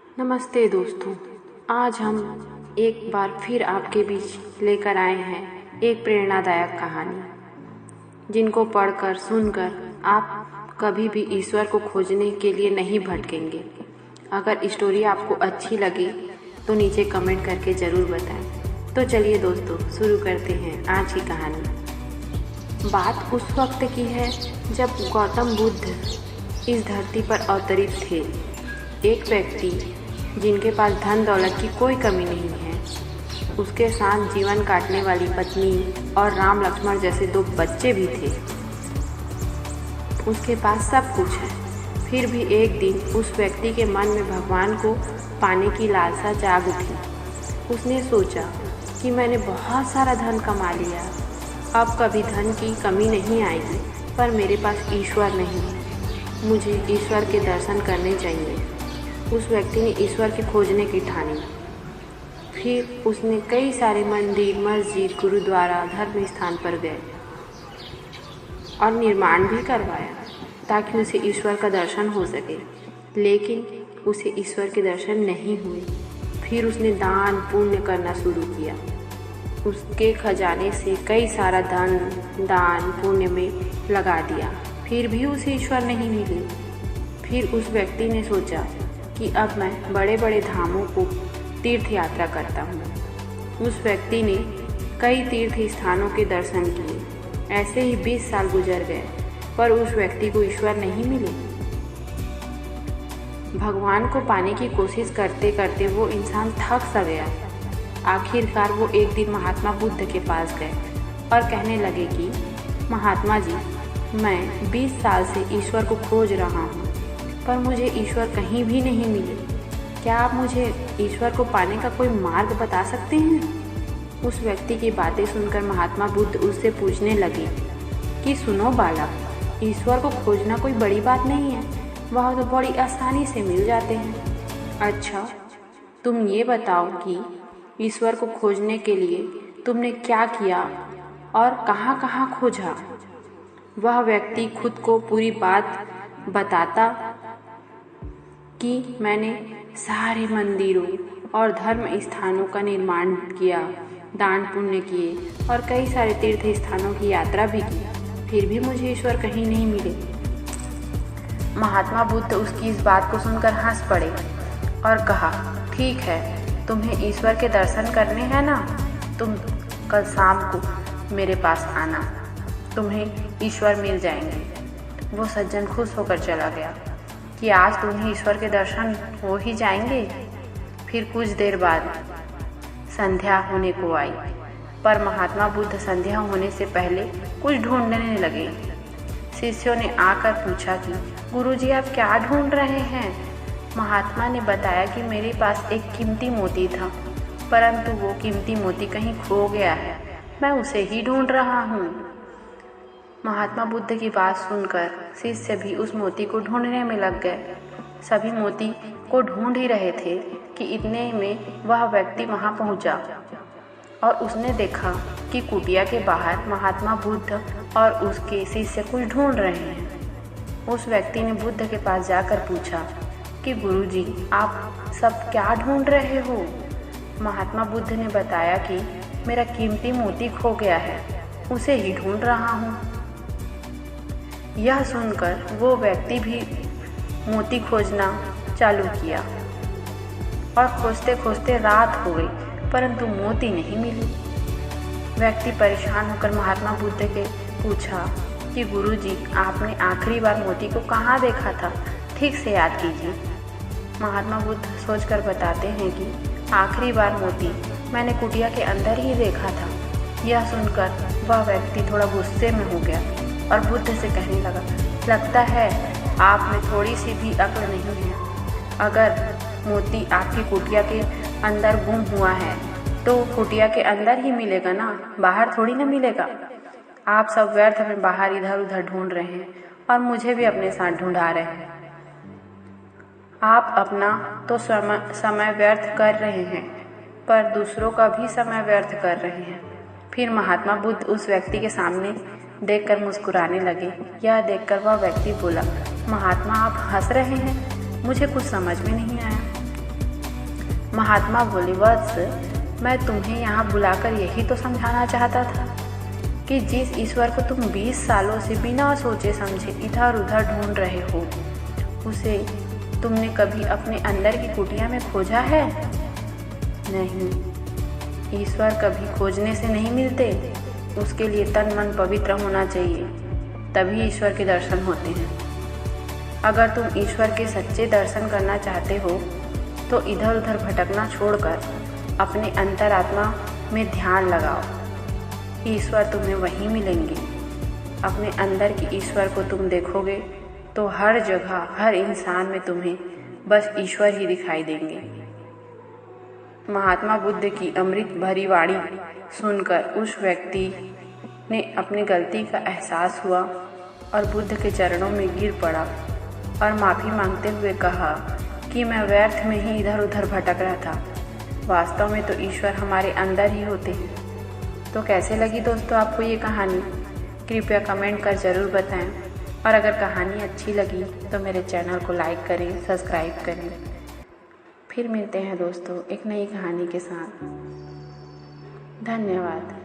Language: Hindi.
नमस्ते दोस्तों। आज हम एक बार फिर आपके बीच लेकर आए हैं एक प्रेरणादायक कहानी, जिनको पढ़कर सुनकर आप कभी भी ईश्वर को खोजने के लिए नहीं भटकेंगे। अगर स्टोरी आपको अच्छी लगे तो नीचे कमेंट करके ज़रूर बताएं। तो चलिए दोस्तों, शुरू करते हैं आज की कहानी। बात उस वक्त की है जब गौतम बुद्ध इस धरती पर अवतरित थे। एक व्यक्ति जिनके पास धन दौलत की कोई कमी नहीं है, उसके साथ जीवन काटने वाली पत्नी और राम लक्ष्मण जैसे 2 बच्चे भी थे। उसके पास सब कुछ है, फिर भी एक दिन उस व्यक्ति के मन में भगवान को पाने की लालसा जाग उठी। उसने सोचा कि मैंने बहुत सारा धन कमा लिया, अब कभी धन की कमी नहीं आएगी, पर मेरे पास ईश्वर नहीं है। मुझे ईश्वर के दर्शन करने चाहिए। उस व्यक्ति ने ईश्वर के खोजने की ठानी। फिर उसने कई सारे मंदिर, मस्जिद, गुरुद्वारा, धर्म स्थान पर गए और निर्माण भी करवाया ताकि उसे ईश्वर का दर्शन हो सके, लेकिन उसे ईश्वर के दर्शन नहीं हुए। फिर उसने दान पुण्य करना शुरू किया। उसके खजाने से कई सारा धन दान पुण्य में लगा दिया, फिर भी उसे ईश्वर नहीं मिले। फिर उस व्यक्ति ने सोचा कि अब मैं बड़े बड़े धामों को तीर्थ यात्रा करता हूँ। उस व्यक्ति ने कई तीर्थ स्थानों के दर्शन किए। ऐसे ही 20 साल गुजर गए, पर उस व्यक्ति को ईश्वर नहीं मिले। भगवान को पाने की कोशिश करते करते वो इंसान थक सा गया। आखिरकार वो एक दिन महात्मा बुद्ध के पास गए और कहने लगे कि महात्मा जी, मैं 20 साल से ईश्वर को खोज रहा हूँ, पर मुझे ईश्वर कहीं भी नहीं मिले। क्या आप मुझे ईश्वर को पाने का कोई मार्ग बता सकते हैं? उस व्यक्ति की बातें सुनकर महात्मा बुद्ध उससे पूछने लगे कि सुनो बालक, ईश्वर को खोजना कोई बड़ी बात नहीं है, वह तो बड़ी आसानी से मिल जाते हैं। अच्छा, तुम ये बताओ कि ईश्वर को खोजने के लिए तुमने क्या किया और कहाँ कहाँ खोजा? वह व्यक्ति खुद को पूरी बात बताता कि मैंने सारे मंदिरों और धर्म स्थानों का निर्माण किया, दान पुण्य किए और कई सारे तीर्थ स्थानों की यात्रा भी की, फिर भी मुझे ईश्वर कहीं नहीं मिले। महात्मा बुद्ध उसकी इस बात को सुनकर हंस पड़े और कहा, ठीक है, तुम्हें ईश्वर के दर्शन करने हैं ना, तुम कल शाम को मेरे पास आना, तुम्हें ईश्वर मिल जाएंगे। वो सज्जन खुश होकर चला गया कि आज तुम्हें ईश्वर के दर्शन हो ही जाएंगे। फिर कुछ देर बाद संध्या होने को आई, पर महात्मा बुद्ध संध्या होने से पहले कुछ ढूंढने लगे। शिष्यों ने आकर पूछा कि गुरुजी, आप क्या ढूंढ रहे हैं? महात्मा ने बताया कि मेरे पास एक कीमती मोती था, परंतु वो कीमती मोती कहीं खो गया है, मैं उसे ही ढूंढ रहा हूँ। महात्मा बुद्ध की बात सुनकर शिष्य भी उस मोती को ढूंढने में लग गए। सभी मोती को ढूंढ ही रहे थे कि इतने में वह व्यक्ति वहां पहुंचा और उसने देखा कि कुटिया के बाहर महात्मा बुद्ध और उसके शिष्य कुछ ढूंढ रहे हैं। उस व्यक्ति ने बुद्ध के पास जाकर पूछा कि गुरुजी, आप सब क्या ढूंढ रहे हो? महात्मा बुद्ध ने बताया कि मेरा कीमती मोती खो गया है, उसे ही ढूंढ रहा हूँ। यह सुनकर वो व्यक्ति भी मोती खोजना चालू किया और खोजते खोजते रात हो गई, परंतु मोती नहीं मिली। व्यक्ति परेशान होकर महात्मा बुद्ध के पूछा कि गुरुजी, आपने आखिरी बार मोती को कहाँ देखा था? ठीक से याद कीजिए। महात्मा बुद्ध सोचकर बताते हैं कि आखिरी बार मोती मैंने कुटिया के अंदर ही देखा था। यह सुनकर वह व्यक्ति थोड़ा गुस्से में हो गया और बुद्ध से कहने लगा, लगता है आप में थोड़ी सी भी अक्ल नहीं है। अगर मोती आपकी कुटिया के अंदर गुम हुआ है तो कुटिया के अंदर ही मिलेगा ना, बाहर थोड़ी ना मिलेगा। आप सब व्यर्थ में बाहर इधर उधर ढूंढ रहे हैं और मुझे भी अपने साथ ढूंढा रहे हैं। आप अपना तो समय व्यर्थ कर रहे हैं, पर दूसरों का भी समय व्यर्थ कर रहे हैं। फिर महात्मा बुद्ध उस व्यक्ति के सामने देखकर मुस्कुराने लगे। यह देखकर वह व्यक्ति बोला, महात्मा, आप हंस रहे हैं, मुझे कुछ समझ में नहीं आया। महात्मा बोले, वत्स, मैं तुम्हें यहाँ बुलाकर यही तो समझाना चाहता था कि जिस ईश्वर को तुम 20 सालों से बिना सोचे समझे इधर उधर ढूंढ रहे हो, उसे तुमने कभी अपने अंदर की कुटिया में खोजा है? नहीं, ईश्वर कभी खोजने से नहीं मिलते। उसके लिए तन मन पवित्र होना चाहिए, तभी ईश्वर के दर्शन होते हैं। अगर तुम ईश्वर के सच्चे दर्शन करना चाहते हो तो इधर उधर भटकना छोड़कर अपने अंतरात्मा में ध्यान लगाओ। ईश्वर तुम्हें वहीं मिलेंगे। अपने अंदर की ईश्वर को तुम देखोगे तो हर जगह, हर इंसान में तुम्हें बस ईश्वर ही दिखाई देंगे। महात्मा बुद्ध की अमृत भरी वाणी सुनकर उस व्यक्ति ने अपनी गलती का एहसास हुआ और बुद्ध के चरणों में गिर पड़ा और माफ़ी मांगते हुए कहा कि मैं व्यर्थ में ही इधर उधर भटक रहा था। वास्तव में तो ईश्वर हमारे अंदर ही होते हैं। तो कैसे लगी दोस्तों आपको ये कहानी? कृपया कमेंट कर ज़रूर बताएं, और अगर कहानी अच्छी लगी तो मेरे चैनल को लाइक करें, सब्सक्राइब करें। फिर मिलते हैं दोस्तों एक नई कहानी के साथ। धन्यवाद।